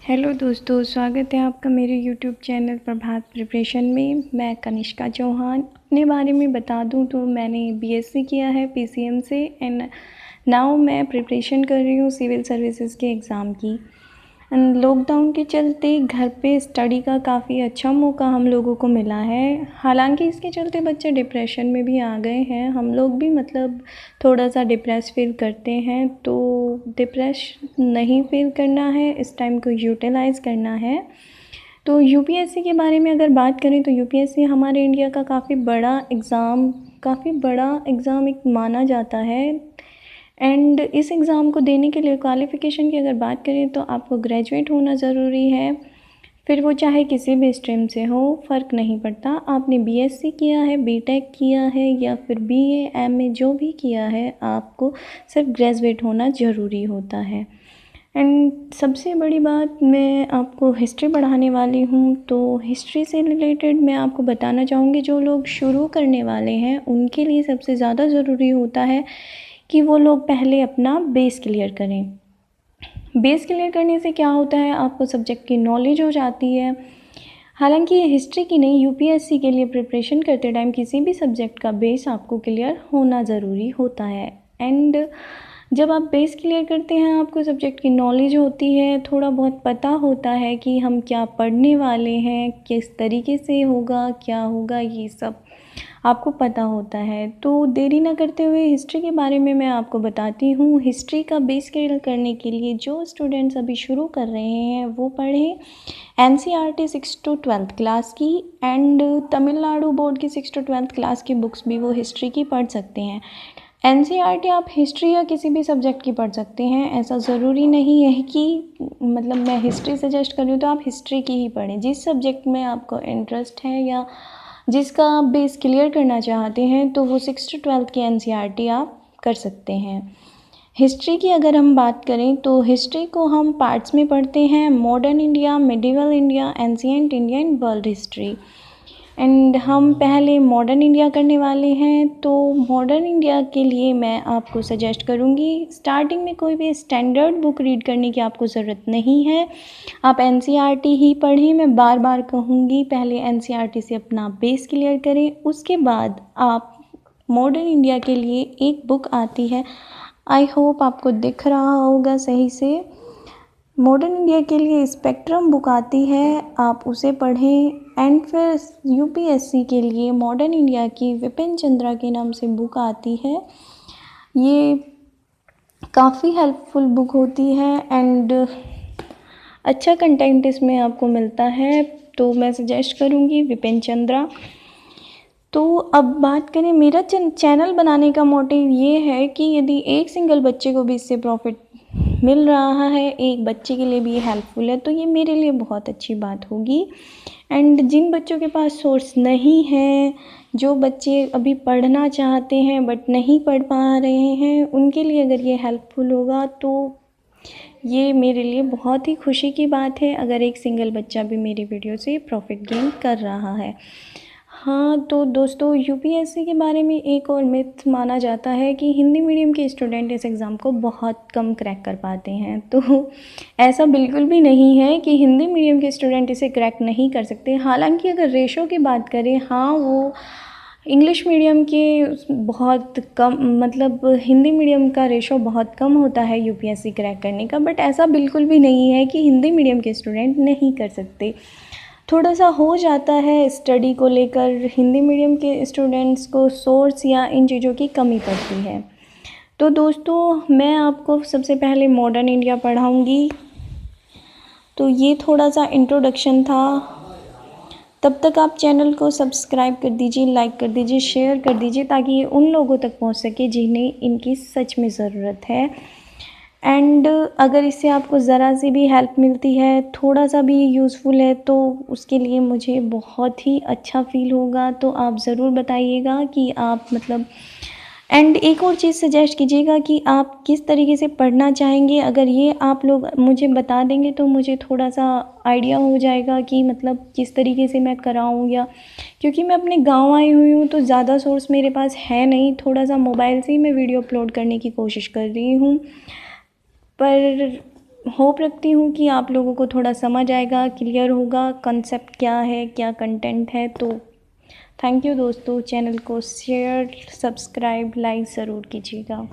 Hello दोस्तों, स्वागत है आपका मेरे यूट्यूब चैनल प्रभात प्रिपरेशन में। मैं कनिष्का चौहान अपने बारे में बता दूं तो मैंने बीएससी किया है पीसीएम से एंड नाउ मैं प्रिपरेशन कर रही हूँ सिविल सर्विसेज के एग्ज़ाम की। एंड लॉकडाउन के चलते घर पे स्टडी का काफ़ी अच्छा मौका हम लोगों को मिला है। हालांकि इसके चलते बच्चे डिप्रेशन में भी आ गए हैं। हम लोग भी थोड़ा सा डिप्रेस फील करते हैं, तो डिप्रेस नहीं फील करना है, इस टाइम को यूटिलाइज़ करना है। तो यूपीएससी के बारे में अगर बात करें तो यूपीएससी हमारे इंडिया का काफ़ी बड़ा एग्ज़ाम एक माना जाता है। एंड इस एग्ज़ाम को देने के लिए क्वालिफ़िकेशन की अगर बात करें तो आपको ग्रेजुएट होना ज़रूरी है। फिर वो चाहे किसी भी स्ट्रीम से हो, फ़र्क नहीं पड़ता। आपने बीएससी किया है, बीटेक किया है या फिर बीए, एमए जो भी किया है, आपको सिर्फ ग्रेजुएट होना ज़रूरी होता है। एंड सबसे बड़ी बात, मैं आपको हिस्ट्री पढ़ाने वाली हूँ, तो हिस्ट्री से रिलेटेड मैं आपको बताना चाहूँगी जो लोग शुरू करने वाले हैं उनके लिए सबसे ज़्यादा ज़रूरी होता है कि वो लोग पहले अपना बेस क्लियर करें। बेस क्लियर करने से क्या होता है, आपको सब्जेक्ट की नॉलेज हो जाती है। हालांकि ये हिस्ट्री की नहीं, यूपीएससी के लिए प्रिपरेशन करते टाइम किसी भी सब्जेक्ट का बेस आपको क्लियर होना ज़रूरी होता है। एंड जब आप बेस क्लियर करते हैं, आपको सब्जेक्ट की नॉलेज होती है, थोड़ा बहुत पता होता है कि हम क्या पढ़ने वाले हैं, किस तरीके से होगा, क्या होगा, ये सब आपको पता होता है। तो देरी ना करते हुए हिस्ट्री के बारे में मैं आपको बताती हूँ। हिस्ट्री का बेस क्लियर करने के लिए जो स्टूडेंट्स अभी शुरू कर रहे हैं वो पढ़ें एनसीईआरटी 6 to 12th क्लास की, एंड तमिलनाडु बोर्ड की 6 to 12th क्लास की बुक्स भी वो हिस्ट्री की पढ़ सकते हैं। एनसीईआरटी आप हिस्ट्री या किसी भी सब्जेक्ट की पढ़ सकते हैं, ऐसा ज़रूरी नहीं है कि मैं हिस्ट्री सजेस्ट कर रही हूँ तो आप हिस्ट्री की ही पढ़ें। जिस सब्जेक्ट में आपको इंटरेस्ट है या जिसका आप बेस क्लियर करना चाहते हैं तो वो 6 to 12th की एनसीईआरटी आप कर सकते हैं। हिस्ट्री की अगर हम बात करें तो हिस्ट्री को हम पार्ट्स में पढ़ते हैं: modern India, medieval India, ancient India and world history. And हम पहले मॉडर्न इंडिया करने वाले हैं। तो मॉडर्न इंडिया के लिए मैं आपको सजेस्ट करूँगी, स्टार्टिंग में कोई भी स्टैंडर्ड बुक रीड करने की आपको ज़रूरत नहीं है, आप एनसीईआरटी ही पढ़ें। मैं बार बार कहूँगी, पहले एनसीईआरटी से अपना बेस क्लियर करें, उसके बाद आप मॉडर्न इंडिया के लिए एक बुक आती है, आई होप आपको दिख रहा होगा सही से, मॉडर्न इंडिया के लिए स्पेक्ट्रम बुक आती है, आप उसे पढ़ें। एंड फिर यूपीएससी के लिए मॉडर्न इंडिया की विपिन चंद्रा के नाम से बुक आती है। ये काफ़ी हेल्पफुल बुक होती है एंड अच्छा कंटेंट इसमें आपको मिलता है, तो मैं सजेस्ट करूँगी विपिन चंद्रा। तो अब बात करें, मेरा चैनल बनाने का मोटिव ये है कि यदि एक सिंगल बच्चे को भी इससे प्रॉफिट मिल रहा है, एक बच्चे के लिए भी हेल्पफुल है, तो ये मेरे लिए बहुत अच्छी बात होगी। एंड जिन बच्चों के पास सोर्स नहीं है, जो बच्चे अभी पढ़ना चाहते हैं बट नहीं पढ़ पा रहे हैं, उनके लिए अगर ये हेल्पफुल होगा तो ये मेरे लिए बहुत ही खुशी की बात है अगर एक सिंगल बच्चा भी मेरी वीडियो से प्रॉफिट गेन कर रहा है। हाँ, तो दोस्तों, यूपीएससी के बारे में एक और मिथ माना जाता है कि हिंदी मीडियम के स्टूडेंट इस एग्ज़ाम को बहुत कम क्रैक कर पाते हैं। तो ऐसा बिल्कुल भी नहीं है कि हिंदी मीडियम के स्टूडेंट इसे क्रैक नहीं कर सकते। हालांकि अगर रेशो की बात करें, हाँ, वो इंग्लिश मीडियम के बहुत कम, हिंदी मीडियम का रेशो बहुत कम होता है यूपीएससी क्रैक करने का, बट ऐसा बिल्कुल भी नहीं है कि हिंदी मीडियम के स्टूडेंट नहीं कर सकते। थोड़ा सा हो जाता है स्टडी को लेकर, हिंदी मीडियम के स्टूडेंट्स को सोर्स या इन चीज़ों की कमी पड़ती है। तो दोस्तों, मैं आपको सबसे पहले मॉडर्न इंडिया पढ़ाऊँगी, तो ये थोड़ा सा इंट्रोडक्शन था। तब तक आप चैनल को सब्सक्राइब कर दीजिए, लाइक कर दीजिए, शेयर कर दीजिए, ताकि ये उन लोगों तक पहुंच सके जिन्हें इनकी सच में ज़रूरत है। एंड अगर इससे आपको ज़रा सी भी हेल्प मिलती है, थोड़ा सा भी यूज़फुल है, तो उसके लिए मुझे बहुत ही अच्छा फ़ील होगा। तो आप ज़रूर बताइएगा कि आप एंड एक और चीज़ सजेस्ट कीजिएगा कि आप किस तरीके से पढ़ना चाहेंगे। अगर ये आप लोग मुझे बता देंगे तो मुझे थोड़ा सा आइडिया हो जाएगा कि किस तरीके से मैं कराऊँ, या क्योंकि मैं अपने गांव आई हुई हूँ तो ज़्यादा सोर्स मेरे पास है नहीं, थोड़ा सा मोबाइल से ही मैं वीडियो अपलोड करने की कोशिश कर रही हूँ। पर होप रखती हूँ कि आप लोगों को थोड़ा समझ आएगा, क्लियर होगा कंसेप्ट क्या है, क्या कंटेंट है। तो थैंक यू दोस्तों, चैनल को शेयर, सब्सक्राइब, लाइक ज़रूर कीजिएगा।